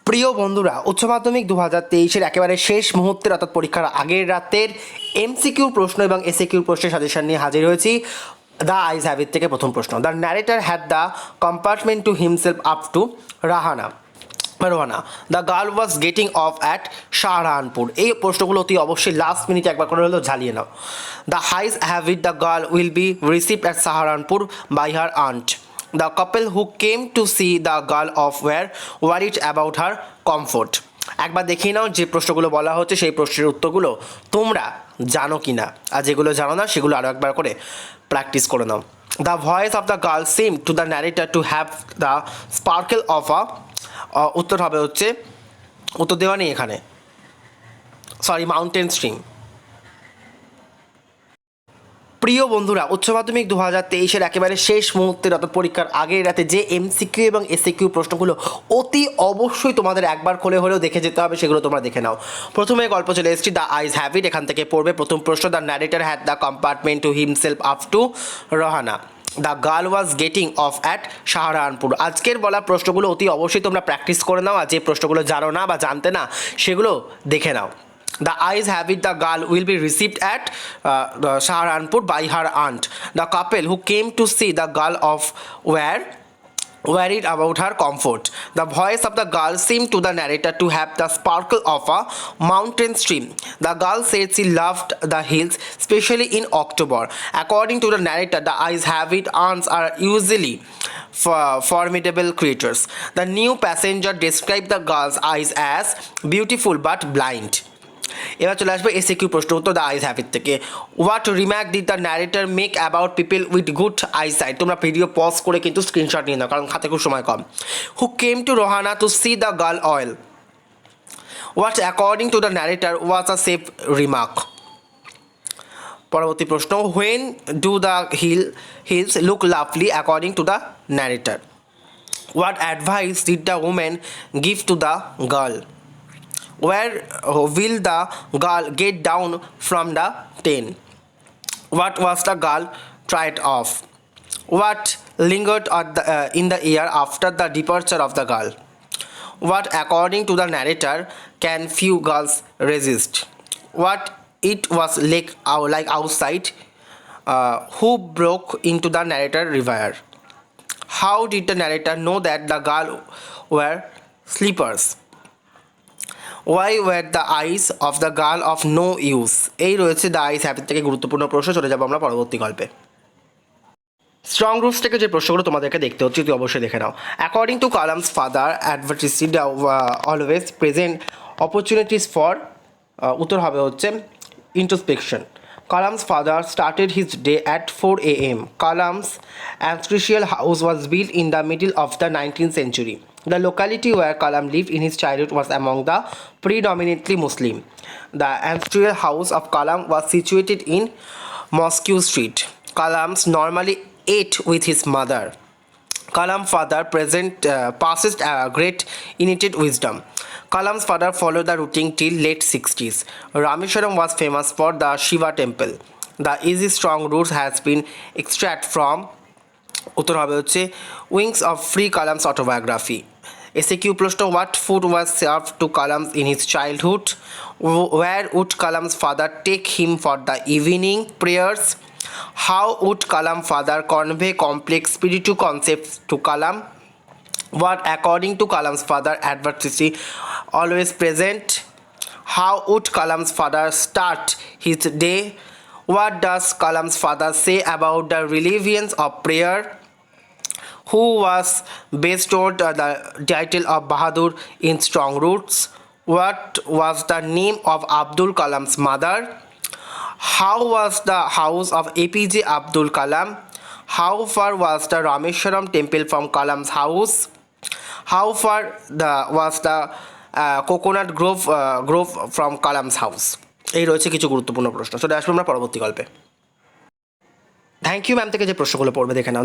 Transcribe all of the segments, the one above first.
প্রিয় বন্ধুরা, উচ্চ মাধ্যমিক 2023-এর একেবারে শেষ মুহূর্তের অর্থাৎ পরীক্ষার আগের রাতের এমসিকিউ প্রশ্ন এবং এসএকিউ প্রশ্নের সাজেশন নিয়ে হাজির হয়েছি। দ্য আইজ হ্যাভ ইট থেকে প্রথম প্রশ্ন, the narrator had the compartment to himself up to Rohana, the girl was getting off at Saharanpur. এই প্রশ্নগুলো অতি অবশ্যই লাস্ট মিনিটে একবার করে হলেও ঝালিয়ে নাও। The eyes have it the girl will be received at Saharanpur by her aunt. The couple who came to see the girl of were worried about her comfort. একবার দেখিয়ে নাও যে প্রশ্নগুলো বলা হচ্ছে সেই প্রশ্নের উত্তরগুলো তোমরা জানো কি না, আর যেগুলো জানো না সেগুলো আরও একবার করে প্র্যাকটিস করে নাও। The voice of the girl seem to the narrator to have the sparkle of a, উত্তর হবে হচ্ছে, উত্তর দেওয়া নেই এখানে, সরি, মাউন্টেন স্ট্রিম। প্রিয় বন্ধুরা, উচ্চ মাধ্যমিক 2023-এর একেবারে শেষ মুহূর্তের অর্থাৎ পরীক্ষার আগের রাতে যে এমসিকিউ এবং এসএকিউ প্রশ্নগুলো অতি অবশ্যই তোমাদের একবার করে হলেও দেখে যেতে হবে, সেগুলো তোমরা দেখে নাও। প্রথমে গল্প চলে এসেছি, দ্য আইজ হ্যাভ ইট, এখান থেকে পড়বে প্রথম প্রশ্ন, the narrator had the compartment to himself up to Rohana, the girl was getting off at Saharanpur. আজকের বলা প্রশ্নগুলো অতি অবশ্যই তোমরা প্র্যাকটিস করে নাও, আর যে প্রশ্নগুলো জানো না বা জানতে না সেগুলো দেখে নাও। The eyes have it the girl will be received at Saharanpur by her aunt. The couple who came to see the girl of were worried about her comfort. The voice of the girl seemed to the narrator to have the sparkle of a mountain stream. The girl said she loved the hills, especially in October. According to the narrator, the eyes have it ants are usually formidable creatures. The new passenger described the girl's eyes as beautiful but blind. এবার চলে আসবে SAQ প্রশ্ন উত্তর, the eyes have it থেকে। What remark did the narrator make about people with good eyesight. তোমরা video pause করে কিন্তু screenshot নিয়ে নাও, কারণ হাতে খুব সময় কম। Who came to Rohana to see the girl off. What according to the narrator was a safe remark. পরবর্তী প্রশ্ন, when do the hills look lovely according to the narrator. What advice did the women give to the girl. Where will the girl get down from the train? What was the girl tried of? What lingered in the air after the departure of the girl? What, according to the narrator, can few girls resist? What it was like outside? Who broke into the narrator river? How did the narrator know that the girl were sleepers? Why were the eyes of the girl of no use? এই রয়েছে the eyes have it থেকে গুরুত্বপূর্ণ প্রশ্ন। চলে যাবো আমরা পরবর্তী গল্পে। স্ট্রং রুটস থেকে যে প্রশ্নগুলো তোমাদেরকে দেখতে হচ্ছে তুই অবশ্যই দেখে নাও। According to Kalam's father advertised always present opportunities for, উত্তর হবে হচ্ছে introspection. Kalam's father started his day at 4 a.m. Kalam's ancestral house was built in the middle of the 19th century. The locality where Kalam lived in his childhood was among the predominantly Muslim. The ancestral house of Kalam was situated in Mcq Street. Kalam's normally ate with his mother. Kalam's father possessed a great innate wisdom. Kalam's father followed the routine till late 60s. Rameshwaram was famous for the Shiva temple. The easy strong roots has been extracted from, উত্তর হবে হচ্ছে, wings of free Kalam's autobiography. SAQ প্রশ্ন, what food was served to Kalam in his childhood? Where would Kalam's father take him for the evening prayers? How would Kalam's father convey complex spiritual concepts to Kalam? What, according to Kalam's father, adversity always present? How would Kalam's father start his day? What does Kalam's father say about the relevance of prayer? Who was bestowed the title of Bahadur in strong roots? What was the name of Abdul Kalam's mother? How was the house of APJ Abdul Kalam? How far was the Rameshwaram temple from Kalam's house? How far was the coconut grove from Kalam's house? এই রয়েছে কিছু গুরুত্বপূর্ণ প্রশ্ন। চলে আসবো আমরা পরবর্তী গল্পে। থ্যাংক ইউ ম্যাম থেকে যে প্রশ্নগুলো পড়বে দেখে নাও।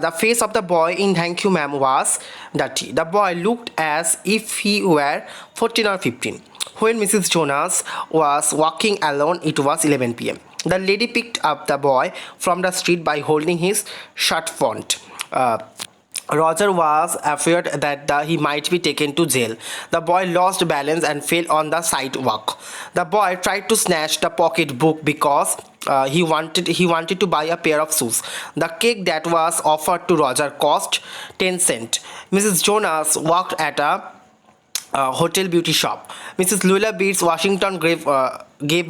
The face of the boy in thank you ma'am was dirty. The boy looked as if he were 14 or 15. When Mrs. Jonas was walking alone, it was 11 p.m. The lady picked up the boy from the street by holding his shirt front. Roger was afraid that he might be taken to jail. The boy lost balance and fell on the sidewalk. The boy tried to snatch the pocketbook because he wanted to buy a pair of shoes. The cake that was offered to Roger cost 10 cents. Mrs. Jonas worked at a hotel beauty shop. Mrs. Lula Beats Washington gave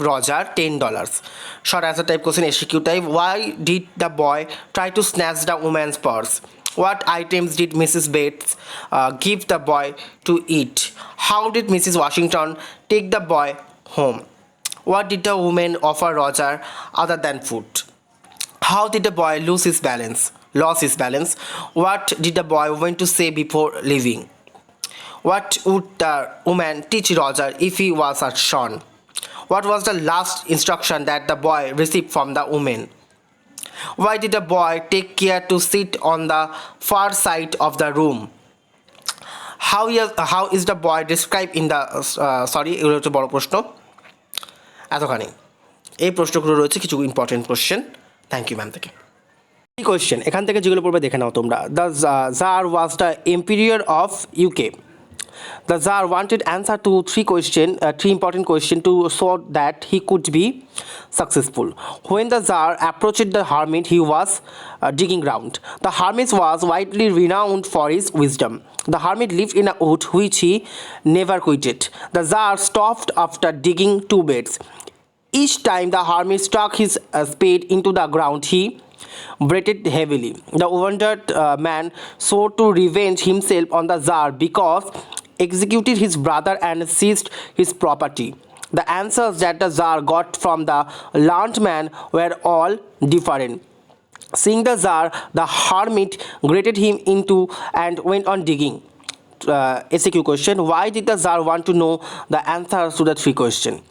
Roger $10. Short answer type question, SQ type. Why did the boy try to snatch the woman's purse? What items did Mrs. Bates give the boy to eat? How did Mrs. Washington take the boy home? What did the woman offer Roger other than food? How did the boy lose his balance? Lost his balance. What did the boy want to say before leaving? What would the woman teach Roger if he was a son? What was the last instruction that the boy received from the woman? Why did the boy take care to sit on the far side of the room? How is the boy described in the এগুলো হচ্ছে বড় প্রশ্ন এতখানি এই প্রশ্নগুলো রয়েছে কিছু important question thank you ma'am থেকে কোয়েশ্চেন এখান থেকে যেগুলো পড়বে দেখে নাও তোমরা the tsar was the emperor of UK. The Tsar wanted answer to three important questions to so that he could be successful. When the Tsar approached the hermit, he was digging ground. The hermit was widely renowned for his wisdom. The hermit lived in a wood which he never quitted. The Tsar stopped after digging 2 beds. Each time the hermit struck his spade into the ground, he breathed heavily. The wounded man swore to revenge himself on the Tsar because executed his brother and seized his property. The answers that the Tsar got from the learned man were all different. Seeing the Tsar, the hermit greeted him into and went on digging. SQ question: why did the Tsar want to know the answers to the 3 questions?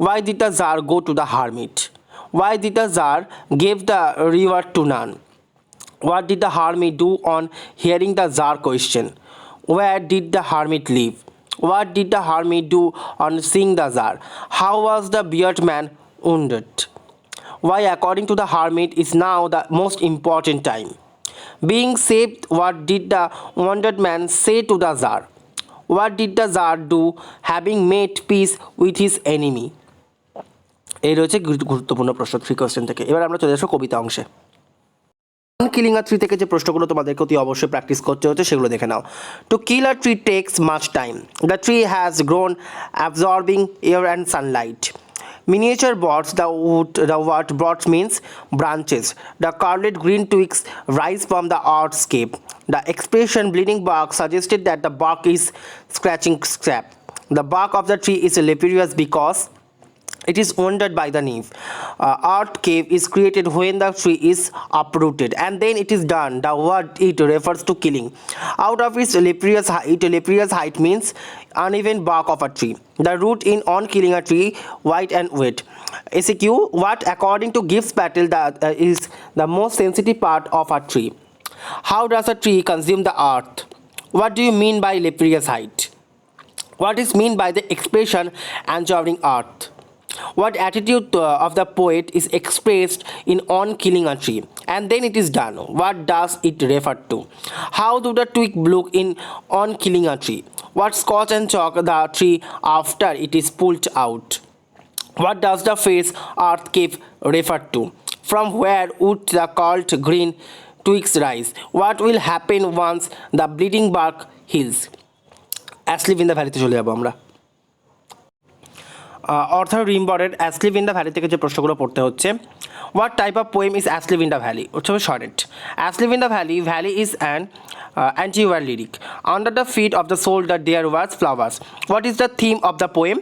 Why did the Tsar go to the hermit? Why did the Tsar give the reward to none? What did the hermit do on hearing the Tsar question? Where did the hermit live? What did the hermit do on seeing the Tsar? How was the bearded man wounded? Why, according to the hermit, is now the most important time? Being saved, what did the wounded man say to the Tsar? What did the Tsar do having made peace with his enemy? এই রয়েছে গুরুত্বপূর্ণ প্রশ্ন 3 question থেকে. এবার আমরা চলে আসবো কবিতা অংশে. কিলিং আ ট্রি থেকে যে প্রশ্নগুলো তোমাদেরকে অতি অবশ্যই প্র্যাকটিস করতে হচ্ছে সেগুলো দেখে নাও. To kill a tree takes much time. The tree has grown absorbing air and sunlight. Miniature boards, the word boards means branches. The curled green twigs rise from the earthscape. The expression bleeding bark suggested that the bark is scratching scrap. The bark of the tree is leprous because it is wounded by the leaf. Earth cave is created when the tree is uprooted and then it is done. The word it refers to killing. Out of its leprous height means uneven bark of a tree. The root in on killing a tree, white and wet. SQ, what according to Gibbs Patel is the most sensitive part of a tree? How does a tree consume the earth? What do you mean by leprous height? What is meant by the expression enduring earth? What attitude of the poet is expressed in on killing a tree and then it is done? What does it refer to? How do the twig look in on killing a tree? What scotch and chalk the tree after it is pulled out? What does the phrase earth cave refer to? From where would the curled green twigs rise? What will happen once the bleeding bark heals? Asleep in the valley তে চলে যাব আমরা. অর্থাৎ রিম্বরের asleep in the valley থেকে যে প্রশ্নগুলো পড়তে হচ্ছে. What type of poem is asleep in the valley? হচ্ছে short. Asleep in the valley is an anti-war lyric. Under the feet of the shoulder there was flowers. What is the theme of the poem?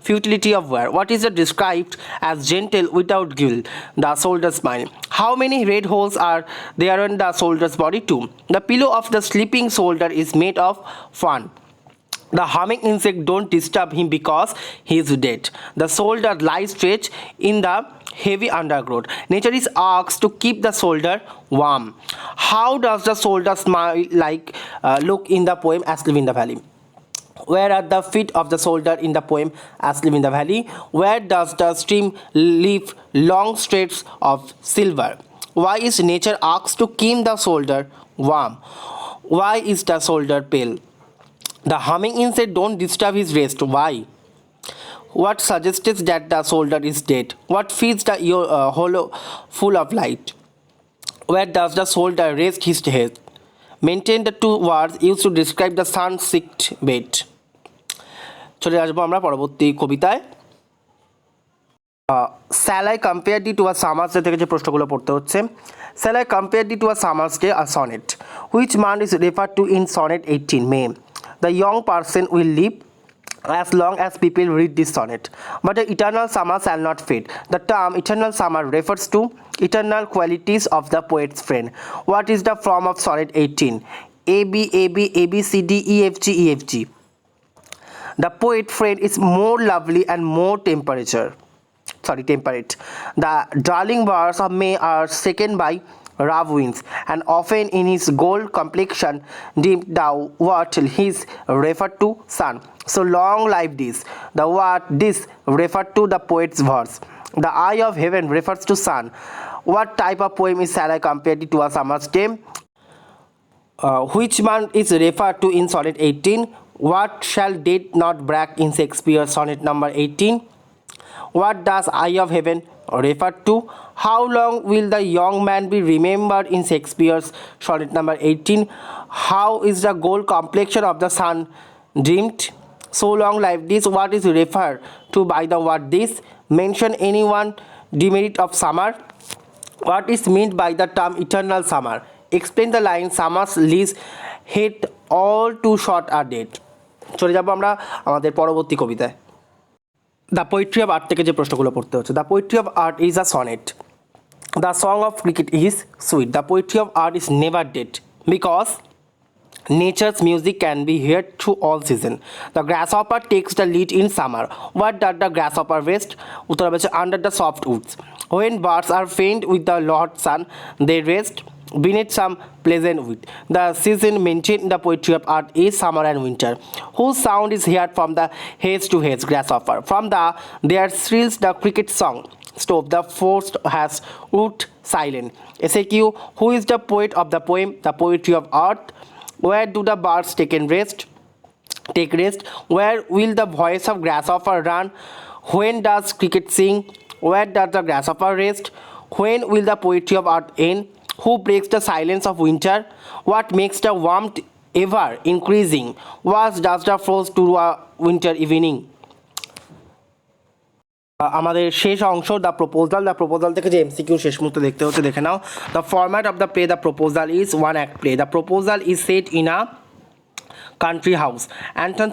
Futility of war. What is described as gentle without guilt? The soldier's mind. How many red holes are there in the soldier's body? 2. The pillow of the sleeping soldier is made of fun. The humming insect don't disturb him because he is dead. The soldier lies stretched in the heavy undergrowth. Nature is asked to keep the soldier warm. How does the soldier smile look in the poem Asleep in the Valley? Where are the feet of the soldier in the poem Asleep in the Valley? Where does the stream leave long strips of silver? Why is nature asked to keep the soldier warm. Why is the soldier pale? The humming insect don't disturb his rest. Why? What suggests that the soldier is dead? What feeds the ear hollow full of light? Where does the soldier rest his head? Maintain the two words used to describe the sun-sicked bed. চলে আসবো আমরা পরবর্তী কবিতায়। Shall I compare thee to a summer's day থেকে যে প্রশ্নগুলো পড়তে হচ্ছে। Shall I compare thee to a summer's day, a sonnet? Which month is referred to in sonnet 18? May. The young person will live as long as people read this sonnet. But the eternal summer shall not fade. The term eternal summer refers to eternal qualities of the poet's friend. What is the form of sonnet 18? A B A B A B C D E F G E F G. The poet friend is more lovely and more temperate. The darling birds of May are shaken by rough winds, and often in his gold complexion dimmed the what is referred to sun. So long live this. The word this referred to the poet's verse. The eye of heaven refers to sun. What type of poem is Shall I compare it to a summer's day? Which month is referred to in sonnet 18? What shall death not brag in Shakespeare's sonnet number 18? What does eye of heaven refer to? How long will the young man be remembered in Shakespeare's sonnet number 18? How is the gold complexion of the sun dimmed? So long live this. What is referred to by the word this? Mention any one demerit of summer. What is meant by the term eternal summer? Explain the line summer's leaves hate all too short are dead. চলে যাব আমরা আমাদের পরবর্তী কবিতায়। The poetry of art থেকে যে প্রশ্নগুলো পড়তে হচ্ছে। The poetry of art is a sonnet. The song of cricket is sweet. The poetry of art is never dead because nature's music can be heard through all season. The grasshopper takes the lead in summer. What does the grasshopper rest? Uttar hobe under the soft woods. When birds are faint with the hot sun, they rest beneath some pleasant wood. The season mentioned in the poetry of art is summer and winter, whose sound is heard from the hedge to hedge. Grasshopper. From there thrills the cricket song. Stove. The forest has wood silent. Mcq. Who is the poet of the poem? The poetry of art. Where do the birds take rest? Where will the voice of grasshopper run? When does cricket sing? Where does the grasshopper rest? When will the poetry of art end? Who breaks the silence of winter? What makes the warmth ever increasing? What does the frost to a winter evening? আমাদের শেষ অংশ the proposal থেকে যে MCQ শেষ মুহূর্তে দেখতে হচ্ছে দেখে নাও। The format of the play the proposal is one act play. The proposal is set in a country house. Anton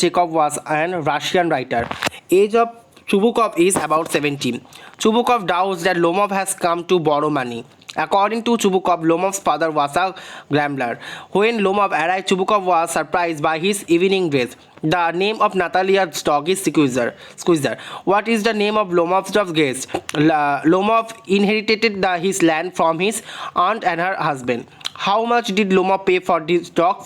Chekhov was an Russian writer. Age of Chubukov is about 17. Chubukov doubts that Lomov has come to borrow money. According to Chubukov, Lomov's father was a gambler. When Lomov arrived, Chubukov was surprised by his evening dress. The name of Natalia's dog is Squeezer. What is the name of Lomov's guest? Lomov inherited his land from his aunt and her husband. How much did Lomov pay for his dog?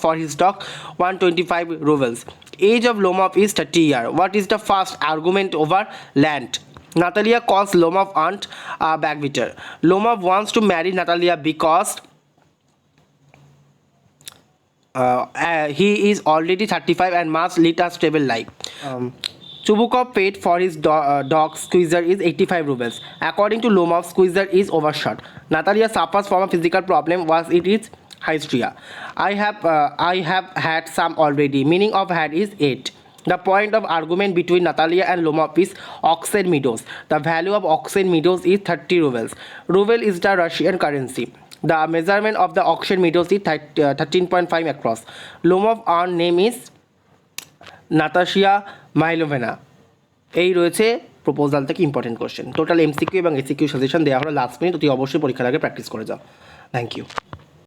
125 rubles. Age of Lomov is 30 years. What is the first argument over land? Natalia calls Lomov aunt a backbiter. Lomov wants to marry Natalia because he is already 35 and must lead a stable life. Chubukov paid for his dog Squeezer is 85 rubles. According to Lomov, Squeezer is overshot. Natalia suffers from a physical problem. It is hysteria. I have had some already. Meaning of had is 8. The point of argument between Natalia and Lomov is oxen meadows. The value of oxen meadows is 30 rubles. Ruble is the Russian currency. The measurement of the auction meadows is 13.5 across. Lomov aunt name is Natasha Mailovna. এই রয়েছে proposal থেকে important question. Total MCQ এবং SCQ suggestion দেওয়া হলো last minute. তুই অবশ্যই পরীক্ষার আগে প্র্যাকটিস করে যাও। Thank you.